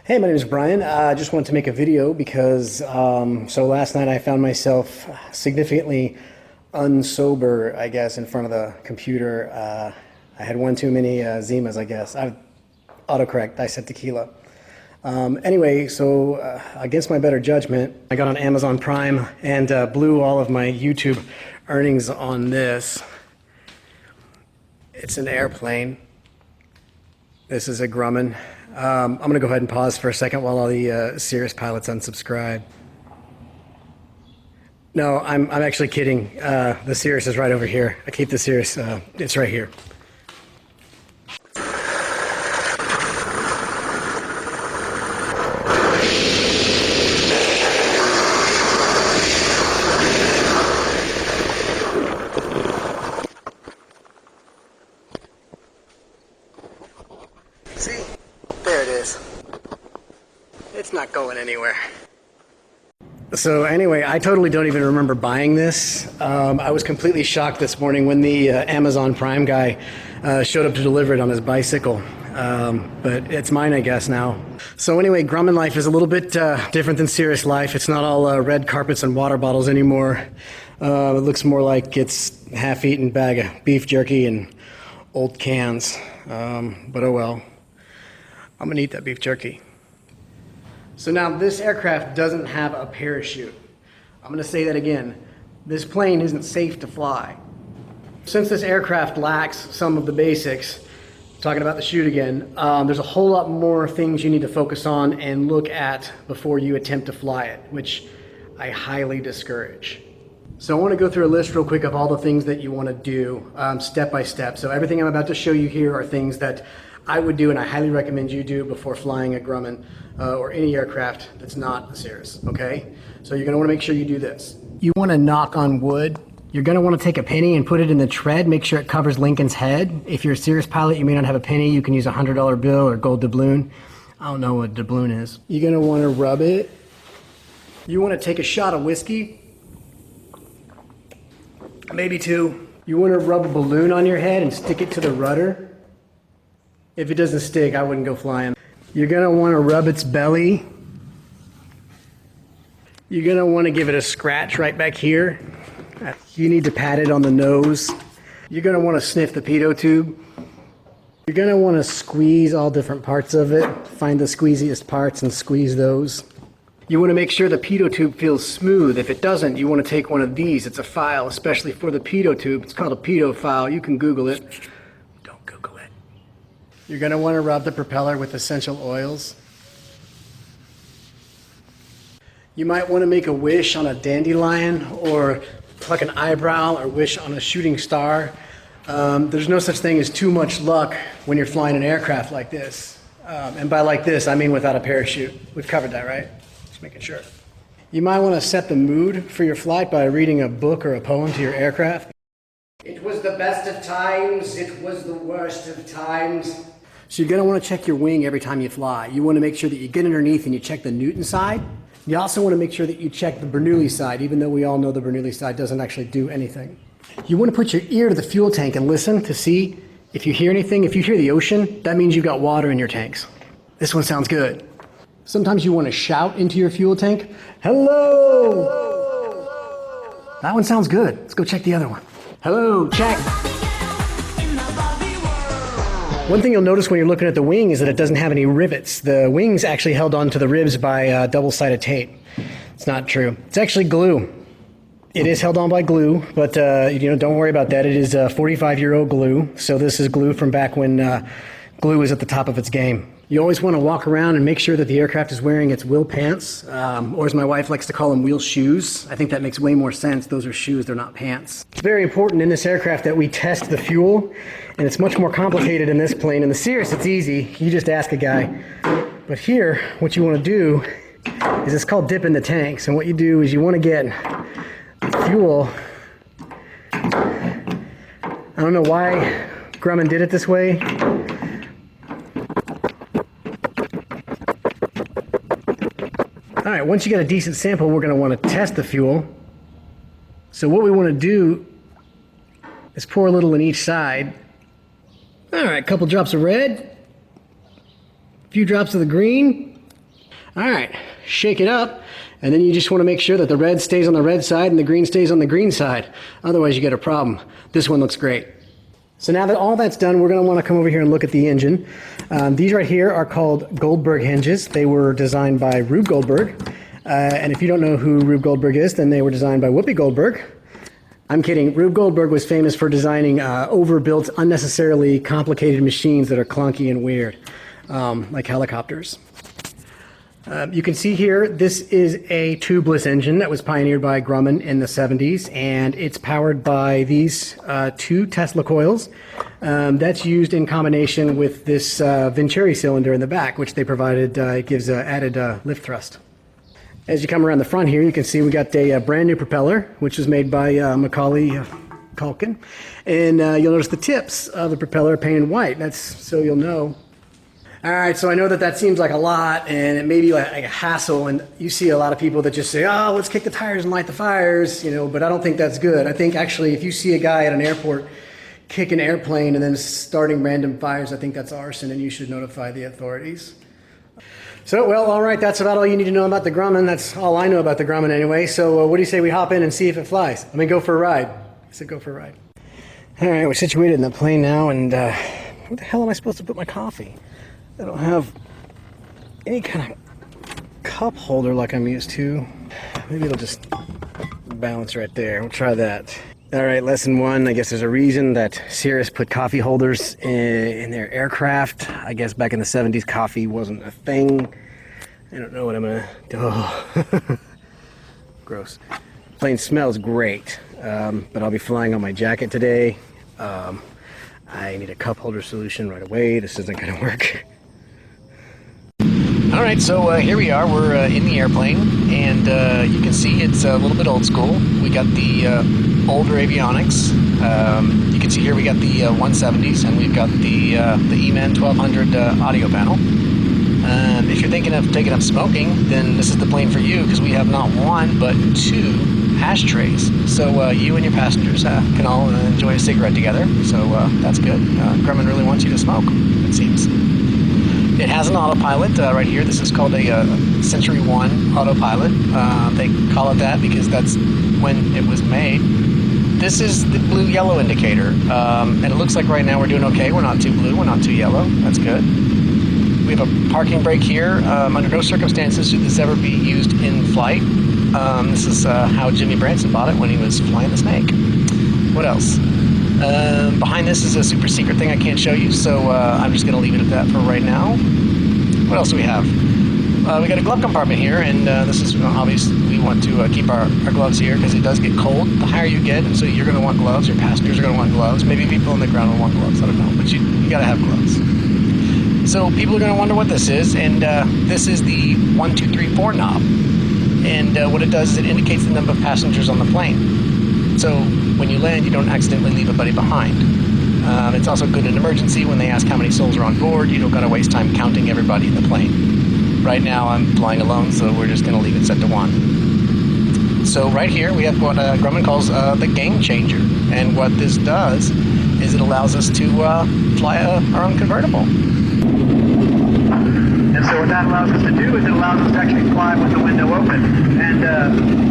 Hey, my name is Brian. I just wanted to make a video because so last night I found myself significantly unsober, I guess, in front of the computer. I had one too many Zimas, I guess. Autocorrect, I said tequila. Anyway, so against my better judgment, I got on Amazon Prime and blew all of my YouTube earnings on this. It's an airplane. This is a Grumman. I'm going to go ahead and pause for a second while all the Cirrus pilots unsubscribe. No, I'm actually kidding. The Cirrus is right over here. I keep the Cirrus. It's right here. See? There it is. It's not going anywhere. So anyway, I totally don't even remember buying this. I was completely shocked this morning when the Amazon Prime guy showed up to deliver it on his bicycle. But it's mine, I guess, now. So anyway, Grumman life is a little bit different than Cirrus life. It's not all red carpets and water bottles anymore. It looks more like it's half-eaten bag of beef jerky and old cans. But oh well. I'm gonna eat that beef jerky. So now this aircraft doesn't have a parachute. I'm gonna say that again. This plane isn't safe to fly. Since this aircraft lacks some of the basics, talking about the chute again, there's a whole lot more things you need to focus on and look at before you attempt to fly it, which I highly discourage. So I want to go through a list real quick of all the things that you want to do step by step. So everything I'm about to show you here are things that I would do and I highly recommend you do before flying a Grumman or any aircraft that's not a Cirrus, okay? So you're going to want to make sure you do this. You want to knock on wood. You're going to want to take a penny and put it in the tread, make sure it covers Lincoln's head. If you're a Cirrus pilot, you may not have a penny. You can use a $100 bill or gold doubloon. I don't know what doubloon is. You're going to want to rub it. You want to take a shot of whiskey. Maybe two. You want to rub a balloon on your head and stick it to the rudder. If it doesn't stick, I wouldn't go flying. You're going to want to rub its belly. You're going to want to give it a scratch right back here. You need to pat it on the nose. You're going to want to sniff the pitot tube. You're going to want to squeeze all different parts of it. Find the squeeziest parts and squeeze those. You want to make sure the pitot tube feels smooth. If it doesn't, you want to take one of these. It's a file, especially for the pitot tube. It's called a pitot file. You can Google it. Don't Google it. You're going to want to rub the propeller with essential oils. You might want to make a wish on a dandelion or pluck an eyebrow or wish on a shooting star. There's no such thing as too much luck when you're flying an aircraft like this. And by like this, I mean without a parachute. We've covered that, right? Just making sure. You might want to set the mood for your flight by reading a book or a poem to your aircraft. It was the best of times, it was the worst of times. So you're going to want to check your wing every time you fly. You want to make sure that you get underneath and you check the Newton side. You also want to make sure that you check the Bernoulli side, even though we all know the Bernoulli side doesn't actually do anything. You want to put your ear to the fuel tank and listen to see if you hear anything. If you hear the ocean, that means you've got water in your tanks. This one sounds good. Sometimes you want to shout into your fuel tank, "Hello!" That one sounds good. Let's go check the other one. Hello, check. One thing you'll notice when you're looking at the wing is that it doesn't have any rivets. The wing's actually held onto the ribs by double-sided tape. It's not true. It's actually glue. It is held on by glue, but don't worry about that. It is 45-year-old glue. So this is glue from back when glue was at the top of its game. You always want to walk around and make sure that the aircraft is wearing its wheel pants, or as my wife likes to call them, wheel shoes. I think that makes way more sense. Those are shoes, they're not pants. It's very important in this aircraft that we test the fuel, and it's much more complicated in this plane. In the Cirrus, it's easy. You just ask a guy. But here, what you want to do is it's called dipping the tanks, and what you do is you want to get the fuel. I don't know why Grumman did it this way. All right, once you get a decent sample, we're going to want to test the fuel. So what we want to do is pour a little in each side. All right, a couple drops of red, a few drops of the green, All right, shake it up, and then you just want to make sure that the red stays on the red side and the green stays on the green side. Otherwise, you get a problem. This one looks great. So now that all that's done, we're going to want to come over here and look at the engine. These right here are called Goldberg hinges. They were designed by Rube Goldberg. And if you don't know who Rube Goldberg is, then they were designed by Whoopi Goldberg. I'm kidding. Rube Goldberg was famous for designing overbuilt, unnecessarily complicated machines that are clunky and weird, like helicopters. You can see here, this is a tubeless engine that was pioneered by Grumman in the 70s, and it's powered by these two Tesla coils. That's used in combination with this Vincere cylinder in the back, which they provided. It gives added lift thrust. As you come around the front here, you can see we got a brand new propeller, which was made by Macaulay Culkin. And you'll notice the tips of the propeller are painted white. That's so you'll know. All right, so I know that that seems like a lot, and it may be like a hassle, and you see a lot of people that just say, oh, let's kick the tires and light the fires, you know, but I don't think that's good. I think actually if you see a guy at an airport kick an airplane and then starting random fires, I think that's arson, and you should notify the authorities. So, well, all right, that's about all you need to know about the Grumman. That's all I know about the Grumman anyway, so what do you say we hop in and see if it flies? I mean, go for a ride. I said go for a ride. All right, we're situated in the plane now, and where the hell am I supposed to put my coffee? I don't have any kind of cup holder like I'm used to. Maybe it'll just balance right there. We'll try that. All right, lesson one. I guess there's a reason that Cirrus put coffee holders in their aircraft. I guess back in the 70s, coffee wasn't a thing. I don't know what I'm gonna do. Oh. Gross. Plane smells great, but I'll be flying on my jacket today. I need a cup holder solution right away. This isn't gonna work. All right, so here we are. We're in the airplane, and you can see it's a little bit old school. We got the older avionics. You can see here we got the 170s, and we've got the E-Man 1200 audio panel. If you're thinking of taking up smoking, then this is the plane for you, because we have not one but two ashtrays. So you and your passengers can all enjoy a cigarette together. So that's good. Grumman really wants you to smoke, it seems. It has an autopilot right here. This is called a Century 1 autopilot. They call it that because that's when it was made. This is the blue-yellow indicator, and it looks like right now we're doing okay. We're not too blue, we're not too yellow. That's good. We have a parking brake here. Under no circumstances should this ever be used in flight. This is how Jimmy Branson bought it when he was flying the Snake. What else? Behind this is a super secret thing I can't show you, so I'm just going to leave it at that for right now. What else do we have? We got a glove compartment here, and this is obviously we want to keep our gloves here because it does get cold the higher you get, and so you're going to want gloves, your passengers are going to want gloves, maybe people on the ground will want gloves, I don't know, but you got to have gloves. So people are going to wonder what this is, and this is the 1, 2, 3, 4 knob, and what it does is it indicates the number of passengers on the plane. So when you land, you don't accidentally leave a buddy behind. It's also good in emergency when they ask how many souls are on board. You don't got to waste time counting everybody in the plane. Right now I'm flying alone, so we're just going to leave it set to 1. So right here we have what Grumman calls the game changer. And what this does is it allows us to fly our own convertible. And so what that allows us to do is it allows us to actually fly with the window open. And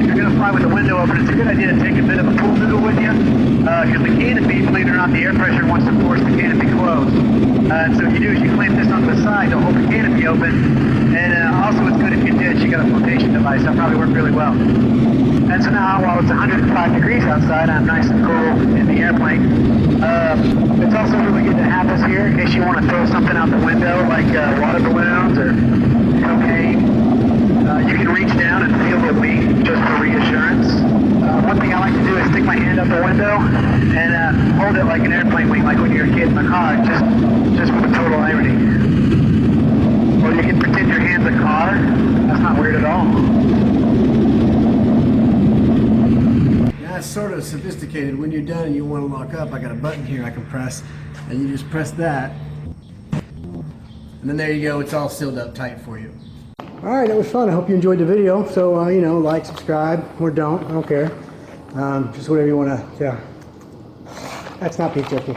if you're going to fly with the window open, it's a good idea to take a bit of a pool noodle with you. Because the canopy, believe it or not, the air pressure wants to force the canopy closed. And so what you do is you clamp this onto the side to hold the canopy open. And also it's good if you ditch. You got a flotation device. That'll probably work really well. And so now, while it's 105 degrees outside, I'm nice and cool in the airplane. It's also really good to have this here in case you want to throw something out the window, like water balloons or cocaine. You can reach down and feel the wing just for reassurance. One thing I like to do is stick my hand out the window and hold it like an airplane wing, like when you're a kid in the car, just for the total irony. Or you can pretend your hand's a car. That's not weird at all. It's sort of sophisticated. When you're done and you want to lock up, I got a button here I can press, and you just press that, and then there you go. It's all sealed up tight for you. All right, that was fun. I hope you enjoyed the video. So you know, like, subscribe, or don't. I don't care. Just whatever you want to. Yeah, that's not beef jerky.